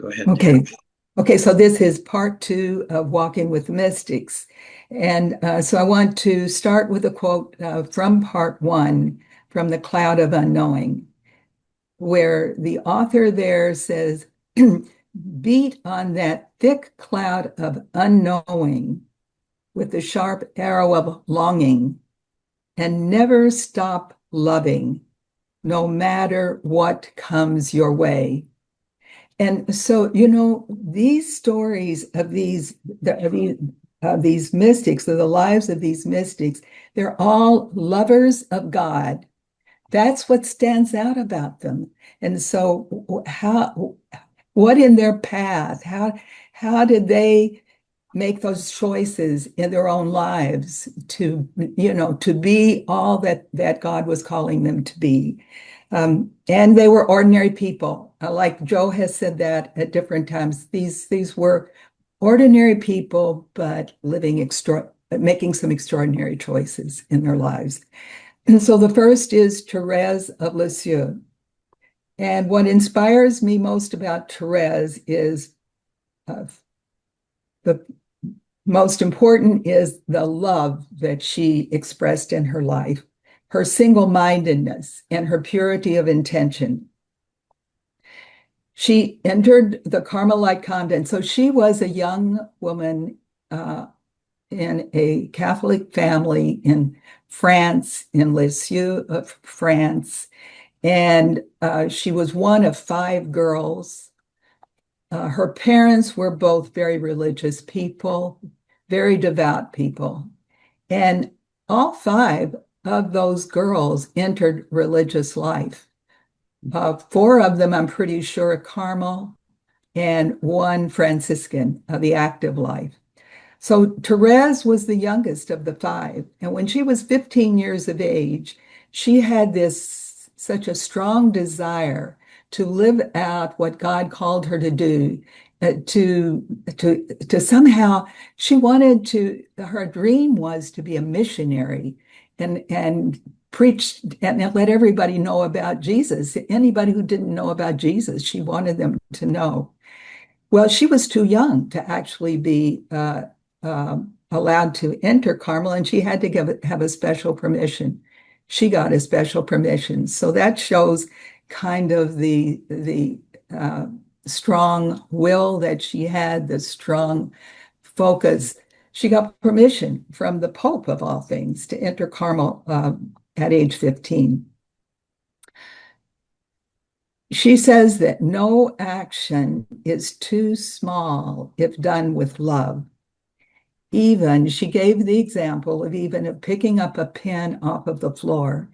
Go ahead, dear. Okay. Okay, so this is part two of Walking with Mystics. And so I want to start with a quote from part one, from The Cloud of Unknowing, where the author there says, beat on that thick cloud of unknowing with the sharp arrow of longing, and never stop loving, no matter what comes your way. And so, these stories of these mystics, of the lives of these mystics, they're all lovers of God. That's what stands out about them. And so, what in their path? How did they make those choices in their own lives to be all that God was calling them to be? And they were ordinary people. Like Joe has said that at different times. These were ordinary people, but making some extraordinary choices in their lives. And so the first is Therese of Lisieux. And what inspires me most about Therese is the most important is the love that she expressed in her life, her single-mindedness, and her purity of intention. She entered the Carmelite convent. So she was a young woman in a Catholic family in France, in Lisieux of France. And she was one of five girls. Her parents were both very religious people, very devout people. And all five of those girls entered religious life. Four of them, I'm pretty sure, Carmel, and one Franciscan of the active life. So Therese was the youngest of the five. And when she was 15 years of age, she had such a strong desire to live out what God called her to do, to somehow, she wanted to, her dream was to be a missionary and preach and let everybody know about Jesus. Anybody who didn't know about Jesus, she wanted them to know. Well, she was too young to actually be allowed to enter Carmel, and she had to have a special permission. She got a special permission. So that shows kind of the strong will that she had, the strong focus. She got permission from the Pope, of all things, to enter Carmel at age 15. She says that no action is too small if done with love. Even, she gave the example of even of picking up a pen off of the floor.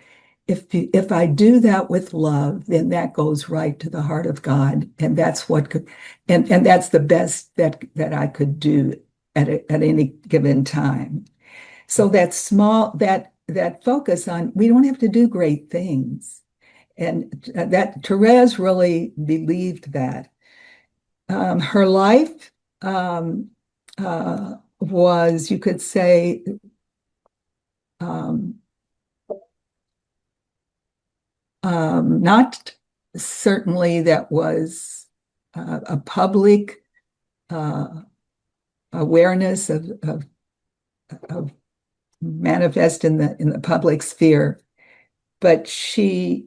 If I do that with love, then that goes right to the heart of God, and that's and that's the best that I could do at any given time. So that focus on, we don't have to do great things, and that Therese really believed that. Her life was, you could say, not certainly that was a public awareness of manifest in the public sphere, but she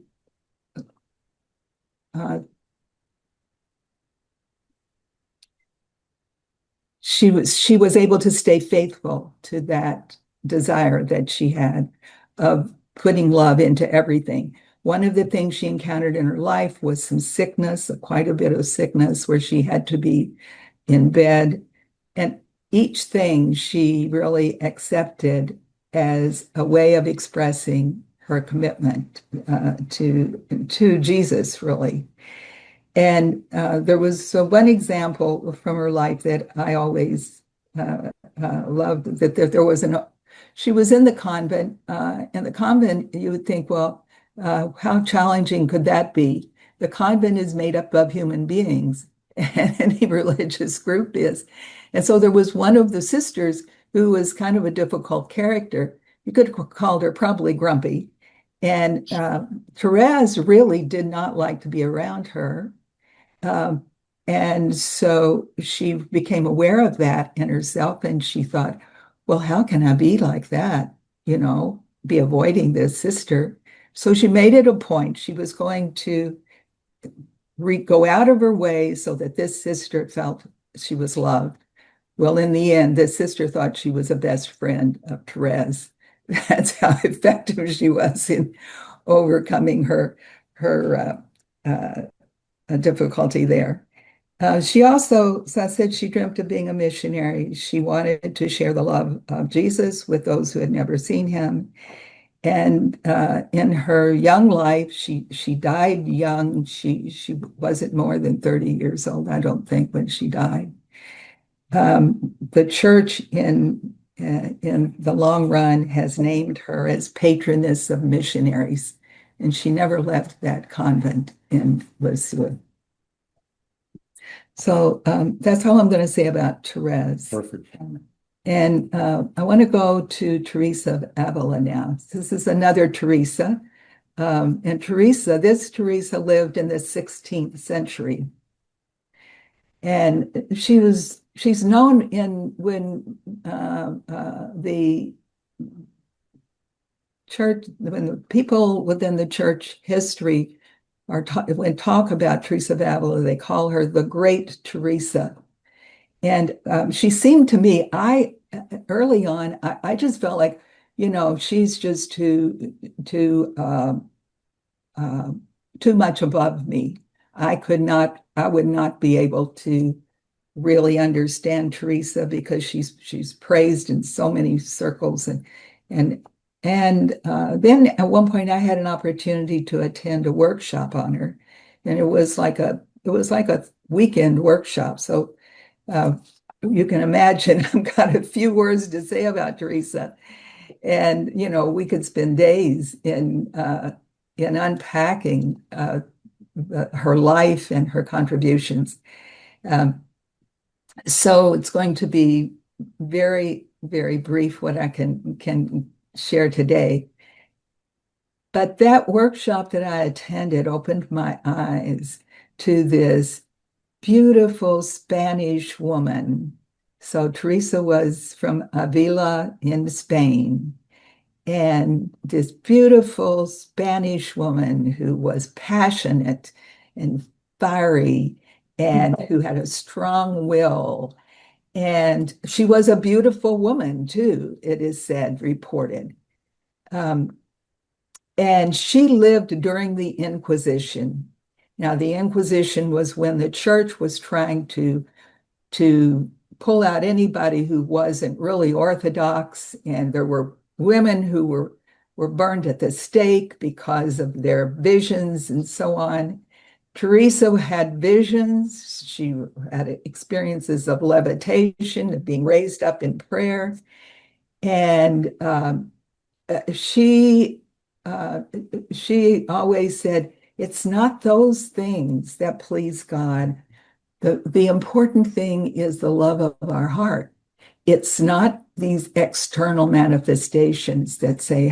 was able to stay faithful to that desire that she had of putting love into everything. One of the things she encountered in her life was some sickness, quite a bit of sickness, where she had to be in bed. And each thing she really accepted as a way of expressing her commitment to Jesus, really. And there was one example from her life that I always loved, that there was she was in the convent. And the convent, you would think, well, how challenging could that be? The convent is made up of human beings, and any religious group is. And so there was one of the sisters who was kind of a difficult character. You could have called her probably grumpy. And Therese really did not like to be around her. And so she became aware of that in herself, and she thought, well, how can I be like that? Be avoiding this sister. So she made it a point. She was going to go out of her way so that this sister felt she was loved. Well, in the end, this sister thought she was a best friend of Therese. That's how effective she was in overcoming her difficulty there. She also, so I said, she dreamt of being a missionary. She wanted to share the love of Jesus with those who had never seen him. And in her young life, she died young. She wasn't more than 30 years old, I don't think, when she died. The church in the long run has named her as patroness of missionaries, and she never left that convent in Lisieux. So that's all I'm going to say about Therese. Perfect. And I want to go to Teresa of Avila now. This is another Teresa. And this Teresa lived in the 16th century. And she's known when the church, when the people within the church history when talk about Teresa of Avila, they call her the Great Teresa. And she seemed to me, early on, I just felt like, she's just too much above me. I would not be able to really understand Teresa because she's praised in so many circles, and then at one point I had an opportunity to attend a workshop on her, and it was like a weekend workshop. So you can imagine I've got a few words to say about Teresa, and we could spend days in unpacking her life and her contributions. Um, so it's going to be very, very brief what I can share today. But that workshop that I attended opened my eyes to this beautiful Spanish woman. So Teresa was from Avila in Spain, and this beautiful Spanish woman who was passionate and fiery and who had a strong will. And she was a beautiful woman, too, it is said, reported. Um, and she lived during the Inquisition. Now, the Inquisition was when the church was trying to pull out anybody who wasn't really Orthodox, and there were women who were burned at the stake because of their visions and so on. Teresa had visions. She had experiences of levitation, of being raised up in prayer. And she she always said, it's not those things that please God. The important thing is the love of our heart. It's not these external manifestations that say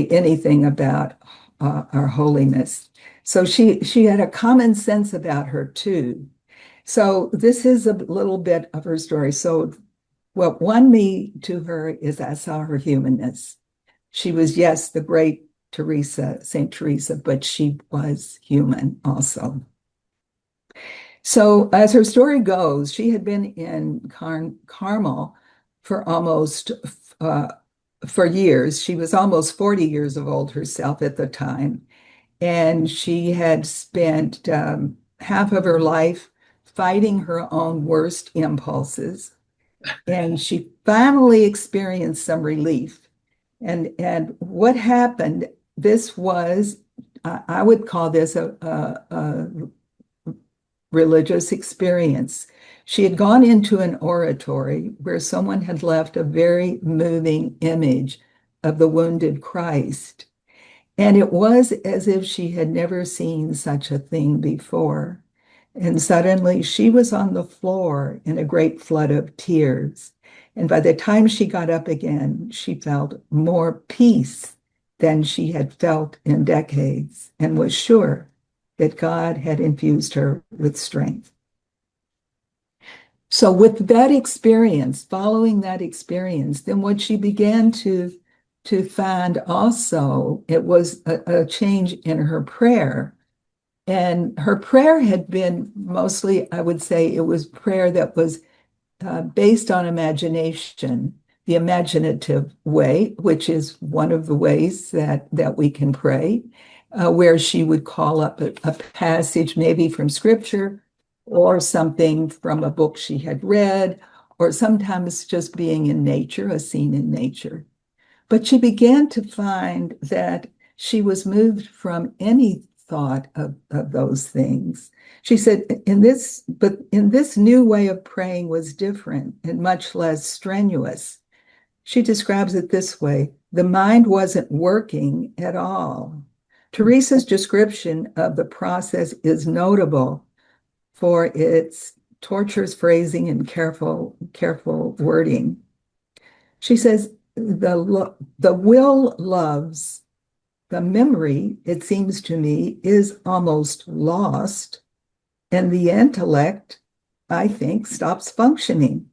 anything about our holiness. So she had a common sense about her too. So this is a little bit of her story. So what won me to her is I saw her humanness. She was, yes, the great Teresa, Saint Teresa, but she was human also. So as her story goes, she had been in Carmel for almost for years. She was almost 40 years old herself at the time, and she had spent half of her life fighting her own worst impulses. And she finally experienced some relief. And what happened, this was, I would call this a religious experience. She had gone into an oratory where someone had left a very moving image of the wounded Christ. And it was as if she had never seen such a thing before. And suddenly she was on the floor in a great flood of tears. And by the time she got up again, she felt more peace than she had felt in decades and was sure that God had infused her with strength. So with that experience, following that experience, then what she began to find also, it was a change in her prayer. And her prayer had been mostly, I would say, it was prayer that was based on imagination, the imaginative way, which is one of the ways that we can pray, where she would call up a passage, maybe from scripture or something from a book she had read, or sometimes just being in nature, a scene in nature. But she began to find that she was moved from any thought of those things. She said, but in this new way of praying was different and much less strenuous. She describes it this way: the mind wasn't working at all. Teresa's description of the process is notable for its torturous phrasing and careful wording. She says, the will loves, the memory, it seems to me, is almost lost, and the intellect, I think, stops functioning.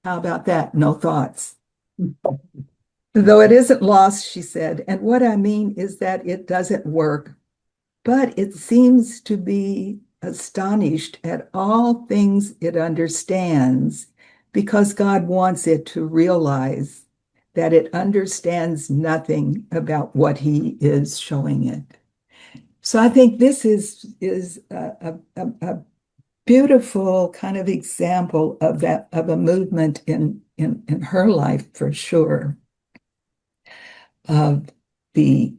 How about that? No thoughts. Though it isn't lost, she said, and what I mean is that it doesn't work, but it seems to be astonished at all things it understands because God wants it to realize that it understands nothing about what he is showing it. So I think this is a beautiful kind of example of that, of a movement in her life for sure, of the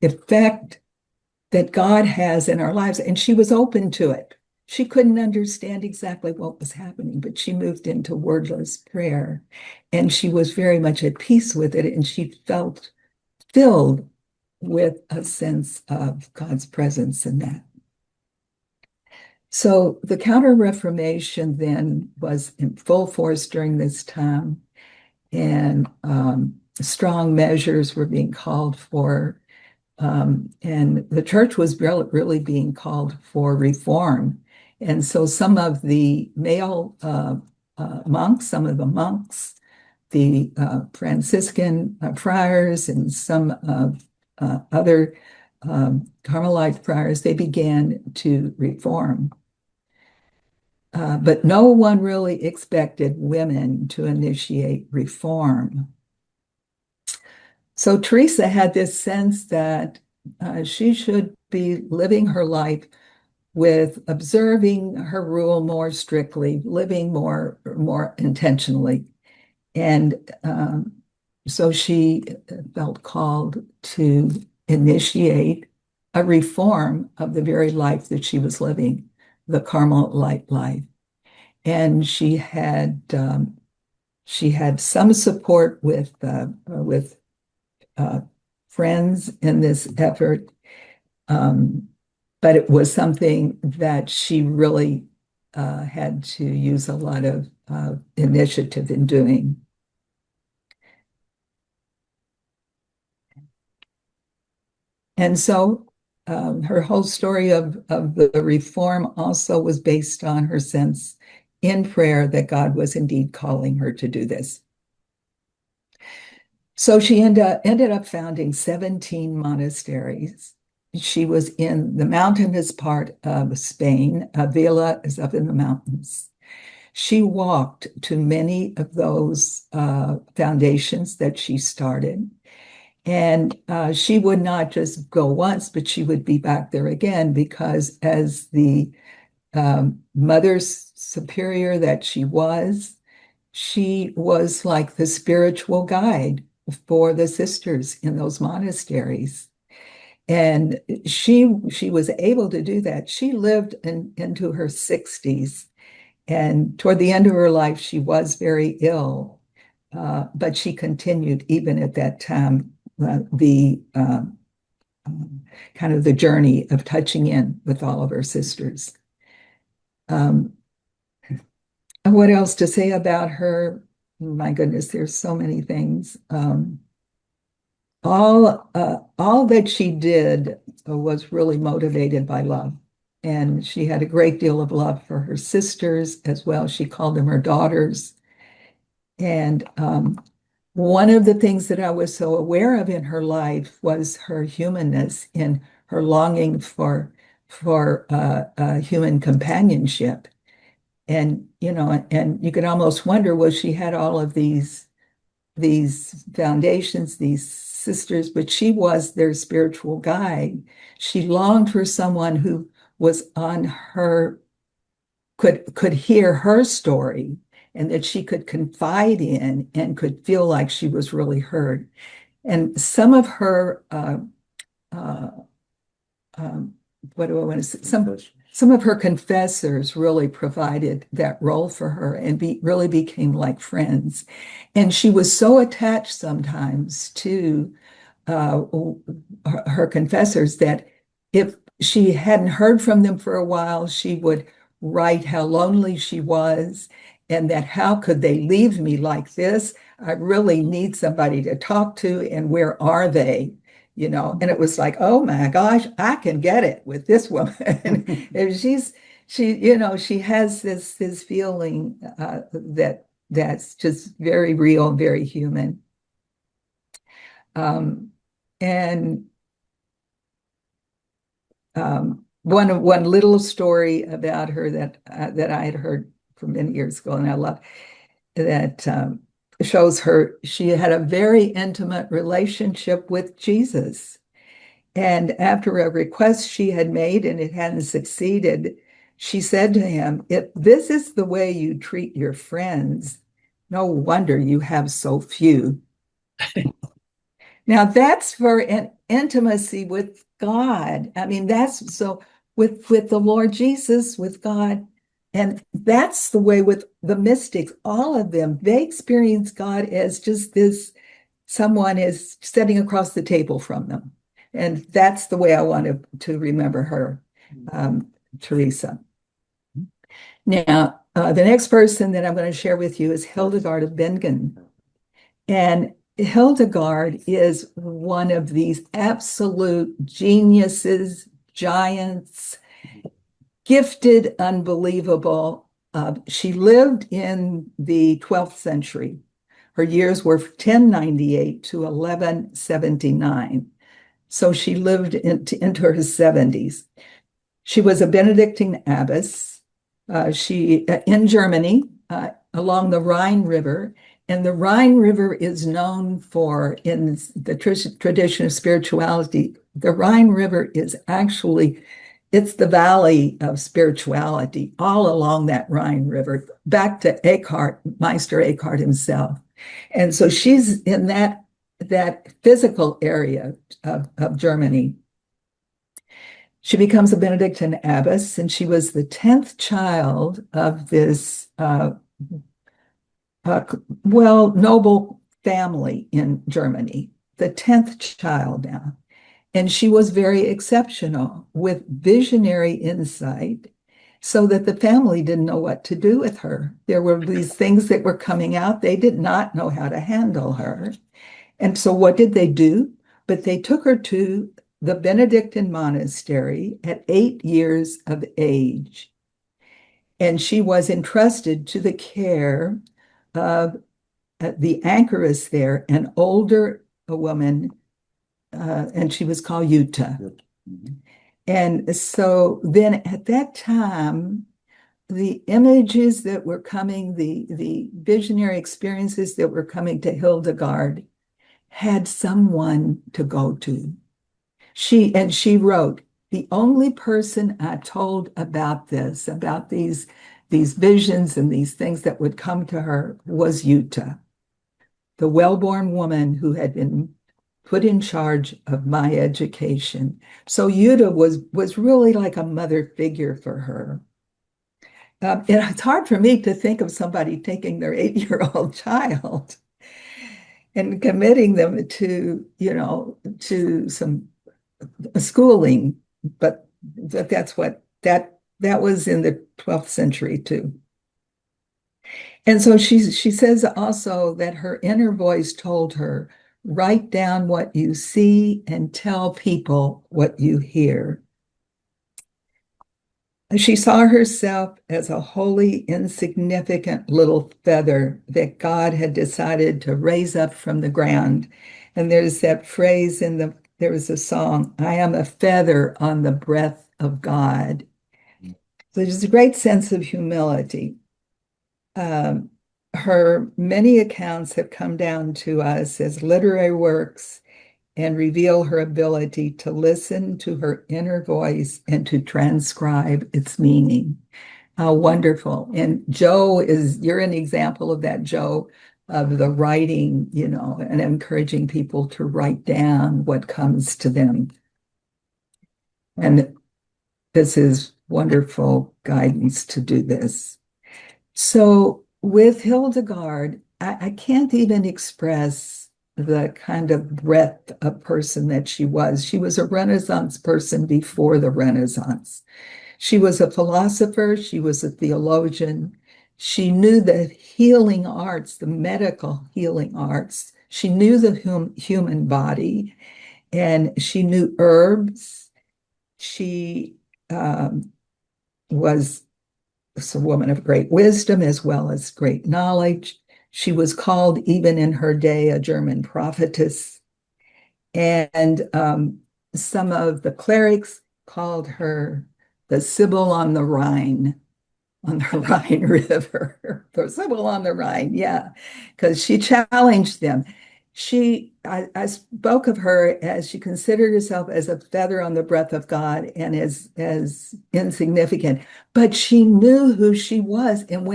effect that God has in our lives. And she was open to it. She couldn't understand exactly what was happening, but she moved into wordless prayer and she was very much at peace with it. And she felt filled with a sense of God's presence in that. So the Counter-Reformation then was in full force during this time, and strong measures were being called for. And the church was really being called for reform. And so some of the male monks, some of the monks, the Franciscan friars, and some other Carmelite friars, they began to reform. But no one really expected women to initiate reform. So Teresa had this sense that she should be living her life with observing her rule more strictly, living more intentionally. And so she felt called to initiate a reform of the very life that she was living, the Carmelite life. And she had some support with friends in this effort, but it was something that she really had to use a lot of initiative in doing. And so her whole story of the reform also was based on her sense in prayer that God was indeed calling her to do this. So she ended up founding 17 monasteries. She was in the mountainous part of Spain. Avila is up in the mountains. She walked to many of those foundations that she started. And she would not just go once, but she would be back there again because as the mother superior that she was like the spiritual guide for the sisters in those monasteries. And she was able to do that. She lived into her 60s. And toward the end of her life, she was very ill. But she continued, even at that time, the kind of the journey of touching in with all of her sisters. And what else to say about her? My goodness, there's so many things. all that she did was really motivated by love. And she had a great deal of love for her sisters as well. She called them her daughters. And one of the things that I was so aware of in her life was her humanness and her longing for human companionship. And and you could almost wonder, well, she had all of these foundations, these sisters, but she was their spiritual guide. She longed for someone who was on her, could hear her story and that she could confide in and could feel like she was really heard. And some of her, uh, um, what do I want to say? Some of her confessors really provided that role for her and really became like friends. And she was so attached sometimes to uh, her confessors that if she hadn't heard from them for a while, she would write how lonely she was and that how could they leave me like this? I really need somebody to talk to, and where are they? And it was like, oh my gosh, I can get it with this woman. And she has this feeling that's just very real, very human. Um, and one little story about her that I had heard from many years ago, and I love that shows her she had a very intimate relationship with Jesus. And after a request she had made and it hadn't succeeded, she said to him, "If this is the way you treat your friends, no wonder you have so few." Now that's for an intimacy with God. I mean, that's so with the Lord Jesus, with God. And that's the way with the mystics, all of them, they experience God as just this someone is sitting across the table from them. And that's the way I want to remember her, Teresa. Now, the next person that I'm going to share with you is Hildegard of Bingen. And Hildegard is one of these absolute geniuses, giants, gifted, unbelievable. She lived in the 12th century. Her years were 1098 to 1179. So she lived into her 70s. She was a Benedictine abbess. She in Germany, along the Rhine River, and the Rhine River is known for, in the tradition of spirituality, the Rhine River is actually, it's the valley of spirituality all along that Rhine River, back to Eckhart, Meister Eckhart himself. And so she's in that physical area of Germany. She becomes a Benedictine abbess, and she was the 10th child of this noble family in Germany, the 10th child now. And she was very exceptional with visionary insight, so that the family didn't know what to do with her. There were these things that were coming out. They did not know how to handle her. And so what did they do? But they took her to the Benedictine monastery at 8 years of age. And she was entrusted to the care of the anchoress there, an older woman, and she was called Jutta. Mm-hmm. And so then at that time, the images that were coming, the visionary experiences that were coming to Hildegard had someone to go to. She wrote, "The only person I told about this, about these visions and these things that would come to her, was Jutta, the well-born woman who had been put in charge of my education." So Jutta was really like a mother figure for her. It's hard for me to think of somebody taking their 8-year-old child and committing them to some schooling, but that was in the 12th century too. And so she says also that her inner voice told her, Write down what you see and tell people what you hear. She saw herself as a wholly insignificant little feather that God had decided to raise up from the ground. And there's that phrase there was a song, I am a feather on the breath of God. So there's a great sense of humility. Um, Her many accounts have come down to us as literary works and reveal her ability to listen to her inner voice and to transcribe its meaning. How wonderful. And you're an example of that, Joe, of the writing, and encouraging people to write down what comes to them. And this is wonderful guidance to do this. So with Hildegard, I can't even express the kind of breadth of person that she was. She was a Renaissance person before the Renaissance. She was a philosopher, she was a theologian. She knew the healing arts, the medical healing arts. She knew the human body, and she knew herbs. She was a woman of great wisdom as well as great knowledge. She was called, even in her day, a German prophetess. And some of the clerics called her the Sibyl on the Rhine River. The Sibyl on the Rhine, yeah, because she challenged them. I spoke of her as she considered herself as a feather on the breath of God and as insignificant, but she knew who she was. And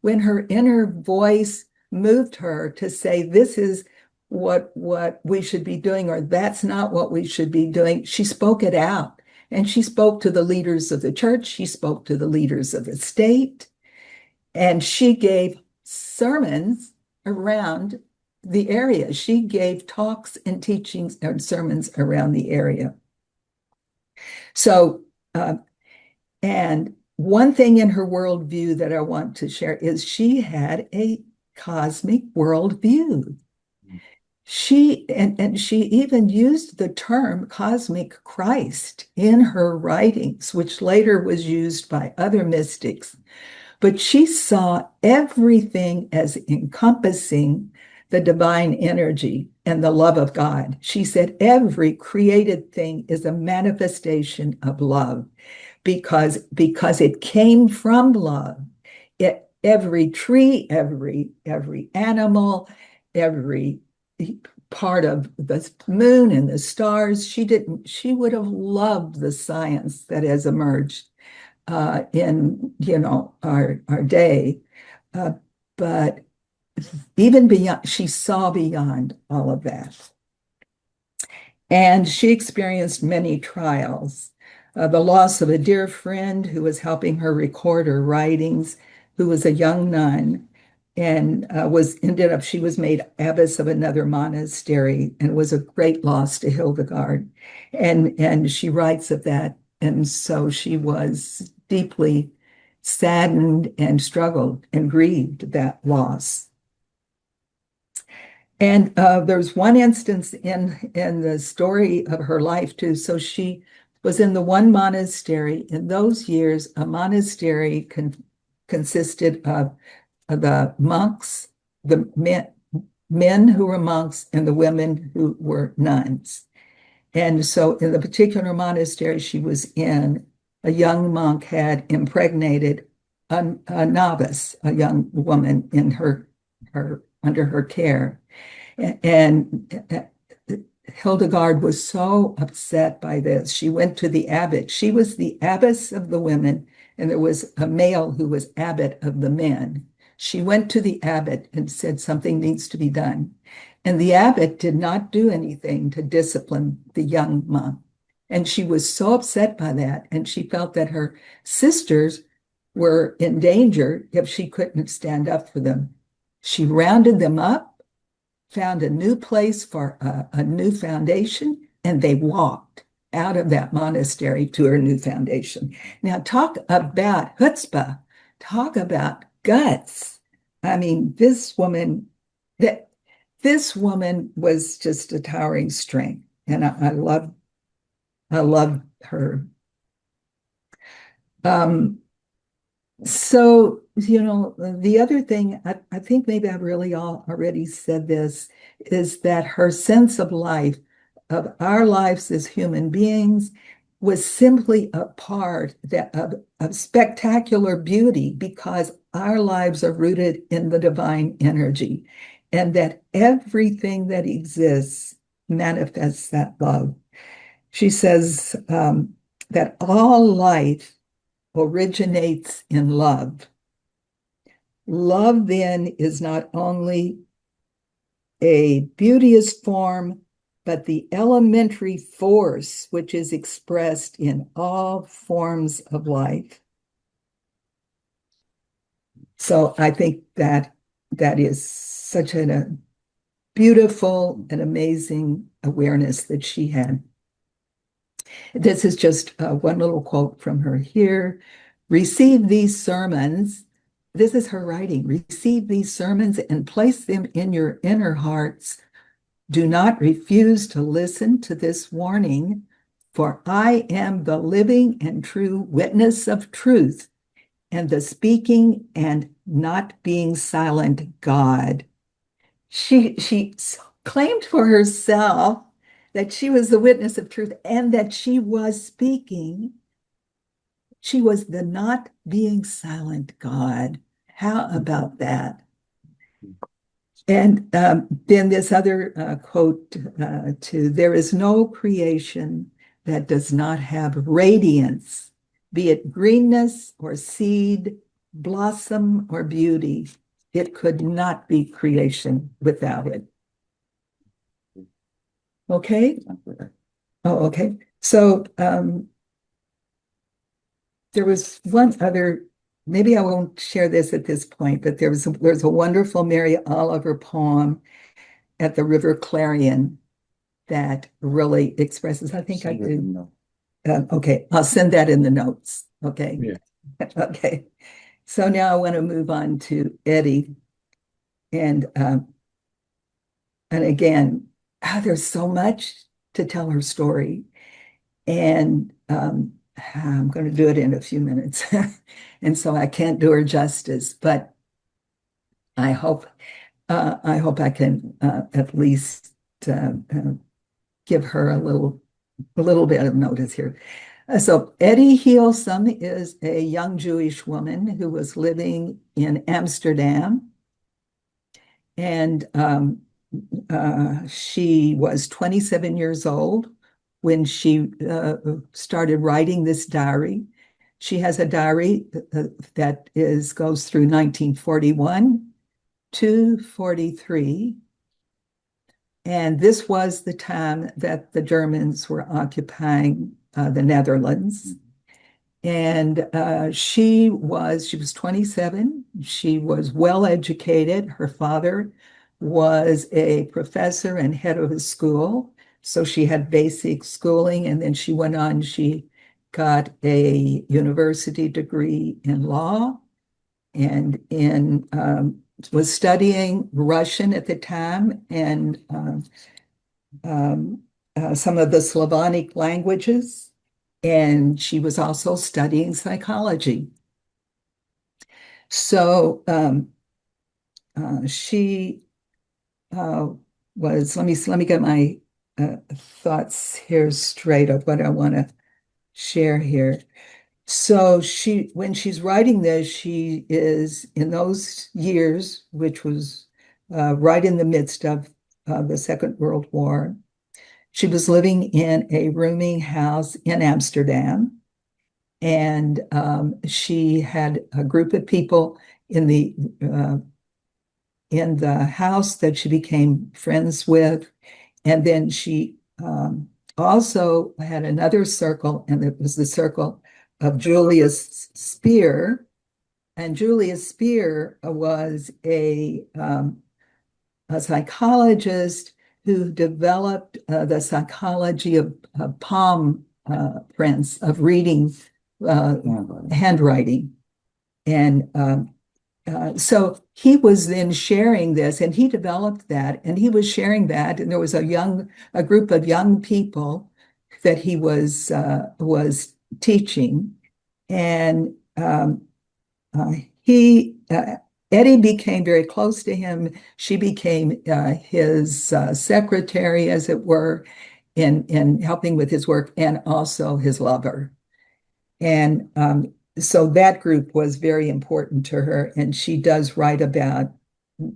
when her inner voice moved her to say, this is what we should be doing, or that's not what we should be doing, she spoke it out. And she spoke to the leaders of the church, she spoke to the leaders of the state, and she gave sermons around the area. She gave talks and teachings and sermons around the area. So, and one thing in her worldview that I want to share is she had a cosmic worldview. She even used the term cosmic Christ in her writings, which later was used by other mystics. But she saw everything as encompassing the divine energy and the love of God. She said every created thing is a manifestation of love because it came from love. Every tree, every animal, every part of the moon and the stars, she would have loved the science that has emerged in our day, but even beyond, she saw beyond all of that, and she experienced many trials. The loss of a dear friend who was helping her record her writings, who was a young nun, and she was made abbess of another monastery, and was a great loss to Hildegard, and she writes of that. And so she was deeply saddened and struggled and grieved that loss. And there's one instance in the story of her life too. So she was in the one monastery. In those years, a monastery consisted of the monks, the men who were monks, and the women who were nuns. And so in the particular monastery she was in, a young monk had impregnated a novice, a young woman in her under her care. And Hildegard was so upset by this. She went to the abbot. She was the abbess of the women, and there was a male who was abbot of the men. She went to the abbot and said something needs to be done. And the abbot did not do anything to discipline the young monk. And she was so upset by that. And she felt that her sisters were in danger if she couldn't stand up for them. She rounded them up, found a new place for a new foundation, and they walked out of that monastery to her new foundation. Now, talk about chutzpah, talk about guts. I mean, this woman, that this woman was just a towering strength, and I love her. Um, so, the other thing, I think maybe I've really already said this, is that her sense of life, of our lives as human beings, was simply a part of spectacular beauty because our lives are rooted in the divine energy, and that everything that exists manifests that love. She says that all life originates in love. Love then is not only a beauteous form, but the elementary force which is expressed in all forms of life. So I think that is such a beautiful and amazing awareness that she had. This is just one little quote from her here. Receive these sermons. This is her writing. Receive these sermons and place them in your inner hearts. Do not refuse to listen to this warning, for I am the living and true witness of truth and the speaking and not being silent God. She claimed for herself that she was the witness of truth and that she was speaking. She was the not being silent God. How about that? And then this other quote too, there is no creation that does not have radiance, be it greenness or seed, blossom or beauty. It could not be creation without it. Okay? Oh, okay. So there was one other, maybe I won't share this at this point, but there's a wonderful Mary Oliver poem at the River Clarion that really expresses, I think I do. Okay, I'll send that in the notes. Okay. Yeah. Okay. So now I want to move on to Eddie. And again, there's so much to tell her story. And I'm going to do it in a few minutes. And so I can't do her justice, but I hope I can at least give her a little bit of notice here. So Eddie Heilsum is a young Jewish woman who was living in Amsterdam, and she was 27 years old when she started writing this diary. She has a diary that goes through 1941 to 43. And this was the time that the Germans were occupying the Netherlands. And she was 27. She was well educated. Her father was a professor and head of a school. So she had basic schooling, and then she went on, she got a university degree in law and was studying Russian at the time and some of the Slavonic languages. And she was also studying psychology. So she was, let me get my thoughts here straight of what I want to share here. So when she's writing this, she is in those years, which was right in the midst of the Second World War. She was living in a rooming house in Amsterdam, and she had a group of people in the house that she became friends with, and then she also had another circle, and it was the circle of Julius Speer. And Julius Speer was a psychologist who developed the psychology of palm prints, of reading handwriting. And so he was then sharing this, and he developed that, and he was sharing that, and there was a group of young people that he was teaching, and he Eddie became very close to him. She became his secretary, as it were, in helping with his work, and also his lover. And so that group was very important to her, and she does write about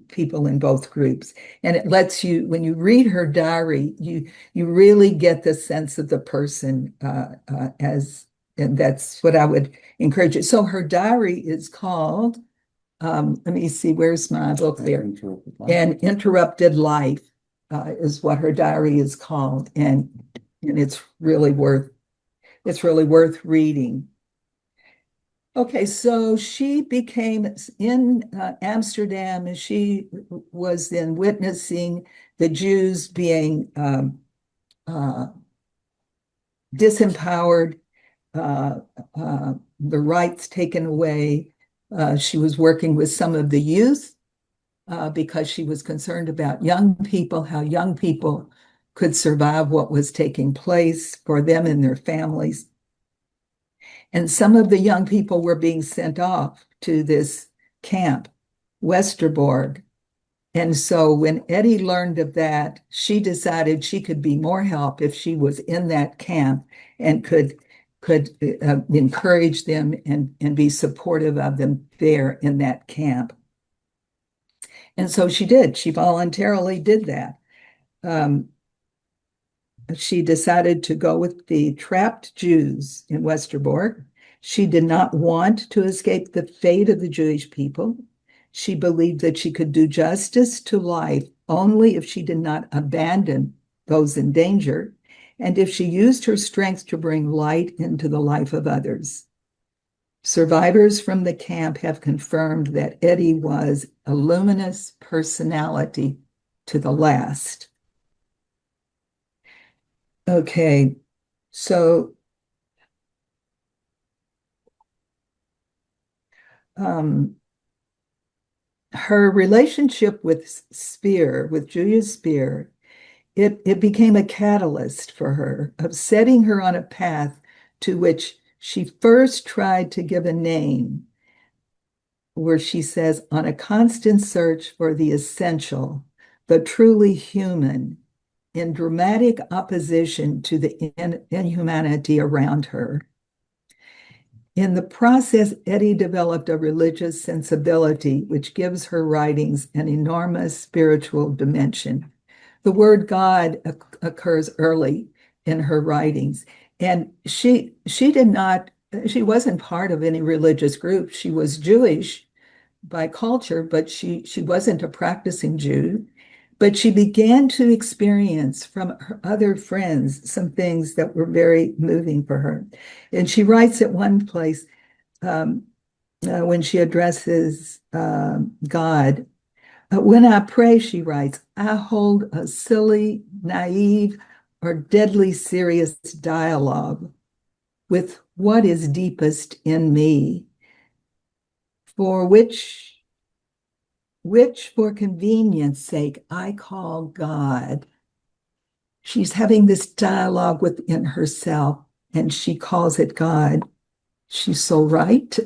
people in both groups. And it lets you, when you read her diary, you really get the sense of the person and that's what I would encourage you. So her diary is called, let me see, where's my book there? An Interrupted Life is what her diary is called, and it's really worth reading. Okay, so she became in Amsterdam, and she was then witnessing the Jews being uh, disempowered, uh, the rights taken away. She was working with some of the youth because she was concerned about young people, how young people could survive what was taking place for them and their families. And some of the young people were being sent off to this camp, Westerbork. And so when Eddie learned of that, she decided she could be more help if she was in that camp and could encourage them and be supportive of them there in that camp. And so she did. She voluntarily did that. Um, she decided to go with the trapped Jews in Westerbork. She did not want to escape the fate of the Jewish people. She believed that she could do justice to life only if she did not abandon those in danger, and if she used her strength to bring light into the life of others. Survivors from the camp have confirmed that Eddie was a luminous personality to the last. Okay, so um, her relationship with Spear, with Julius Spear, it became a catalyst for her of setting her on a path to which she first tried to give a name, where she says, on a constant search for the essential, the truly human, in dramatic opposition to the inhumanity around her. In the process, Eddie developed a religious sensibility which gives her writings an enormous spiritual dimension. The word God occurs early in her writings, and she wasn't part of any religious group. She was Jewish by culture, but she wasn't a practicing Jew. But she began to experience from her other friends some things that were very moving for her. And she writes at one place, when she addresses God, when I pray, she writes, I hold a silly, naive, or deadly serious dialogue with what is deepest in me, for which for convenience sake I call God. She's having this dialogue within herself, and she calls it God. She's so right.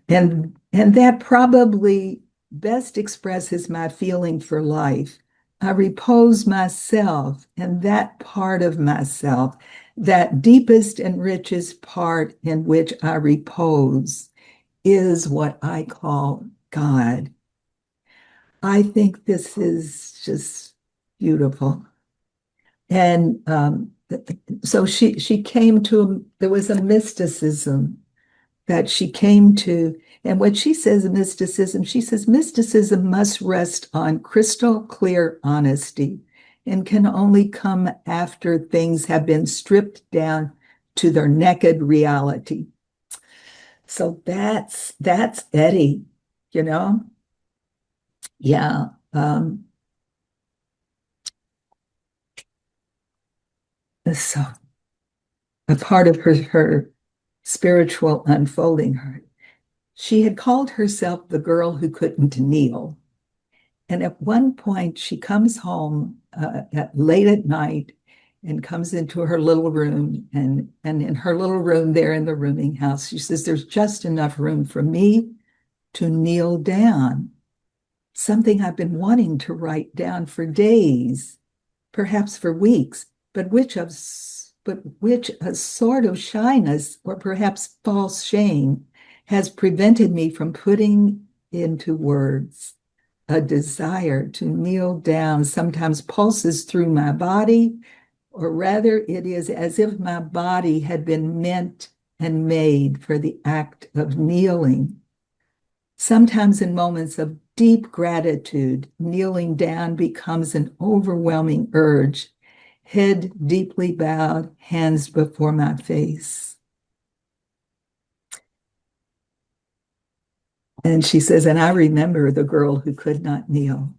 And that probably best expresses my feeling for life. I repose myself in that part of myself, that deepest and richest part in which I repose is what I call God. I think this is just beautiful. And so she came to, there was a mysticism that she came to. And what she says mysticism, she says mysticism must rest on crystal clear honesty and can only come after things have been stripped down to their naked reality. So that's Eddie, you know? Yeah. So a part of her spiritual unfolding, She had called herself the girl who couldn't kneel. And at one point, she comes home late at night and comes into her little room. And in her little room there in the rooming house, she says, there's just enough room for me to kneel down. Something I've been wanting to write down for days, perhaps for weeks, but which a sort of shyness or perhaps false shame has prevented me from putting into words. A desire to kneel down sometimes pulses through my body, or rather, it is as if my body had been meant and made for the act of kneeling. Sometimes, in moments of deep gratitude, kneeling down becomes an overwhelming urge, head deeply bowed, hands before my face. And she says, and I remember the girl who could not kneel.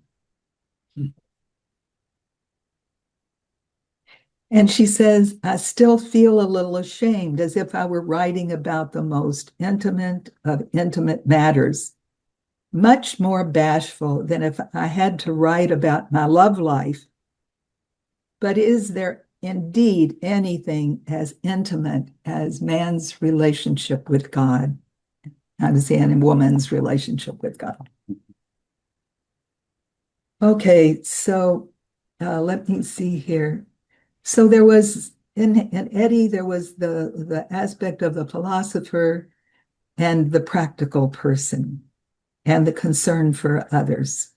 And she says, I still feel a little ashamed, as if I were writing about the most intimate of intimate matters, much more bashful than if I had to write about my love life. But is there indeed anything as intimate as man's relationship with God, as in woman's relationship with God? Okay, so let me see here. So there was in Eddie, there was the aspect of the philosopher and the practical person and the concern for others.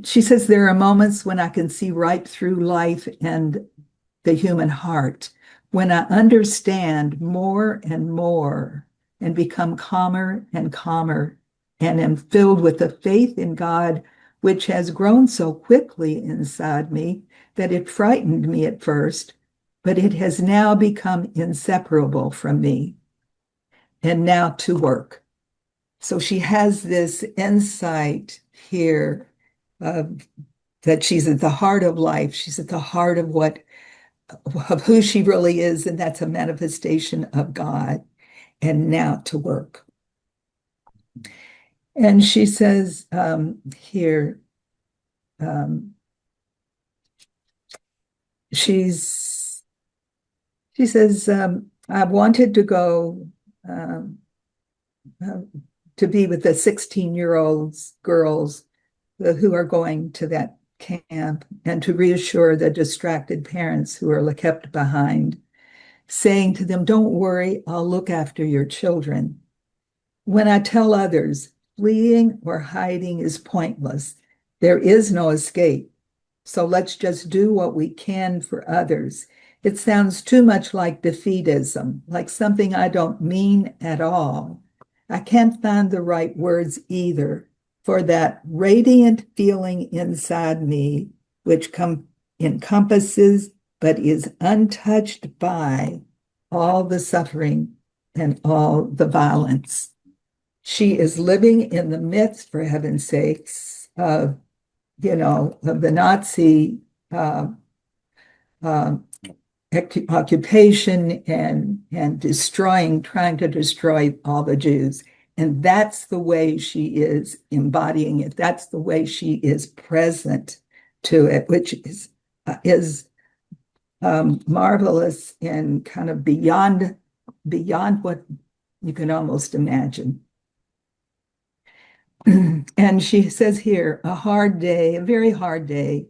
She says there are moments when I can see right through life and the human heart, when I understand more and more and become calmer and calmer and am filled with the faith in God, which has grown so quickly inside me that it frightened me at first, but it has now become inseparable from me. And now to work. So she has this insight here that she's at the heart of life. She's at the heart of who she really is, and that's a manifestation of God. And now to work. And she says here, she says, I wanted to go to be with the 16-year-olds girls who are going to that camp and to reassure the distracted parents who are kept behind, saying to them, don't worry, I'll look after your children. When I tell others, fleeing or hiding is pointless. There is no escape. So let's just do what we can for others. It sounds too much like defeatism, like something I don't mean at all. I can't find the right words either for that radiant feeling inside me, which encompasses but is untouched by all the suffering and all the violence. She is living in the midst, for heaven's sakes, of the Nazi occupation and trying to destroy all the Jews. And that's the way she is embodying it. That's the way she is present to it, which is marvelous and kind of beyond what you can almost imagine. And she says here, a hard day, a very hard day.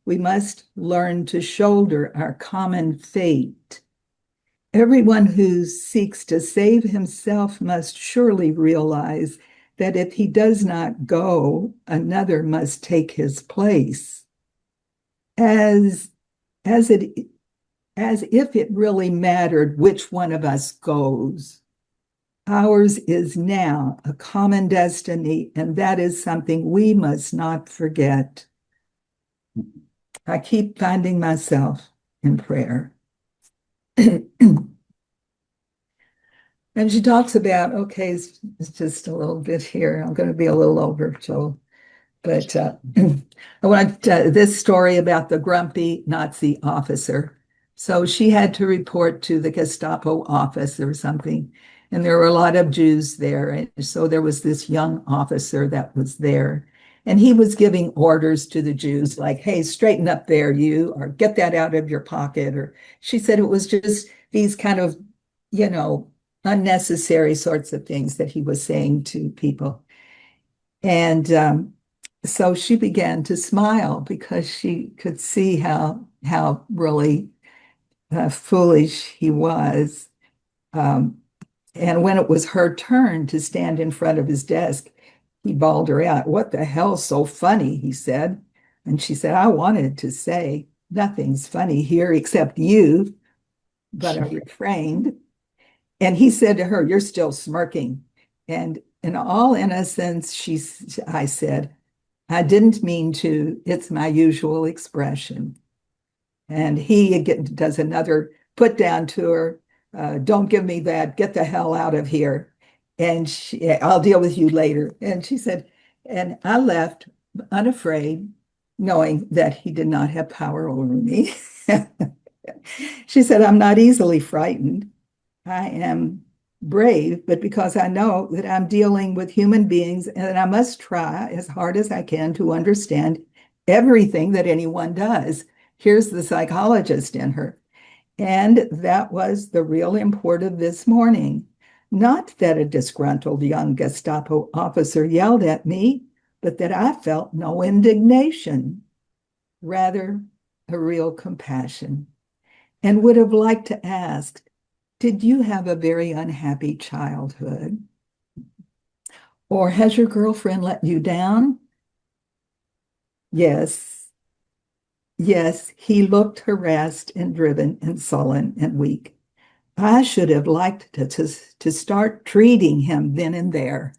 We must learn to shoulder our common fate. Everyone who seeks to save himself must surely realize that if he does not go, another must take his place. As if it really mattered which one of us goes. Ours is now a common destiny, and that is something we must not forget. I keep finding myself in prayer. And she talks about, okay, it's just a little bit here. I'm going to be a little over, so, but I want this story about the grumpy Nazi officer. So she had to report to the Gestapo office or something. And there were a lot of Jews there. And so there was this young officer that was there. And he was giving orders to the Jews, like, hey, straighten up there, you, or get that out of your pocket. Or she said it was just these kind of, you know, unnecessary sorts of things that he was saying to people. And so she began to smile because she could see how really foolish he was. Um, and when it was her turn to stand in front of his desk, he bawled her out. What the hell's so funny? He said. And she said, I wanted to say, nothing's funny here except you, but I refrained. And he said to her, you're still smirking. And in all innocence, I said, I didn't mean to. It's my usual expression. And he again does another put down to her. Don't give me that. Get the hell out of here. And I'll deal with you later. And she said, and I left unafraid, knowing that he did not have power over me. She said, I'm not easily frightened. I am brave, but because I know that I'm dealing with human beings and that I must try as hard as I can to understand everything that anyone does. Here's the psychologist in her. And that was the real import of this morning. Not that a disgruntled young Gestapo officer yelled at me, but that I felt no indignation, rather a real compassion, and would have liked to ask, did you have a very unhappy childhood? Or has your girlfriend let you down? Yes. Yes, he looked harassed and driven and sullen and weak. I should have liked to start treating him then and there.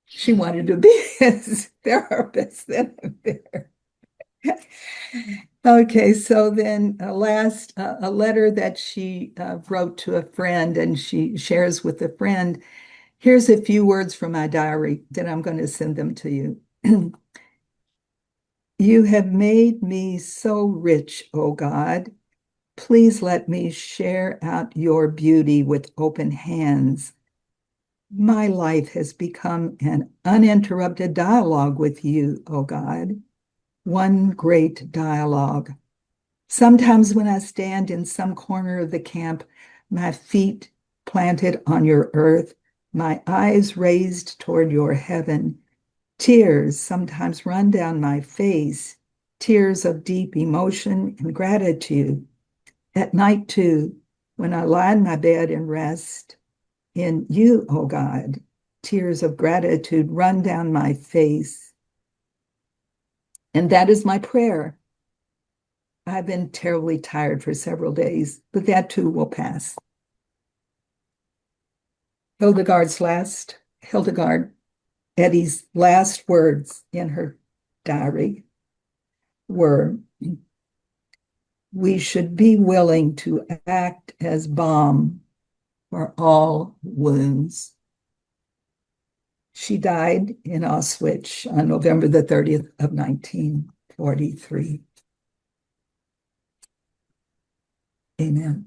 She wanted to be his therapist then and there. Okay, so then a letter that she wrote to a friend and she shares with a friend. Here's a few words from my diary that I'm going to send them to you. You have made me so rich, O God. Please let me share out your beauty with open hands. My life has become an uninterrupted dialogue with you, O God. One great dialogue. Sometimes when I stand in some corner of the camp, my feet planted on your earth, my eyes raised toward your heaven, tears sometimes run down my face, tears of deep emotion and gratitude. At night, too, when I lie in my bed and rest in you, O God, tears of gratitude run down my face. And that is my prayer. I've been terribly tired for several days, but that too will pass. Hildegard, Eddie's last words in her diary were, we should be willing to act as balm for all wounds. She died in Auschwitz on November the 30th of 1943. Amen.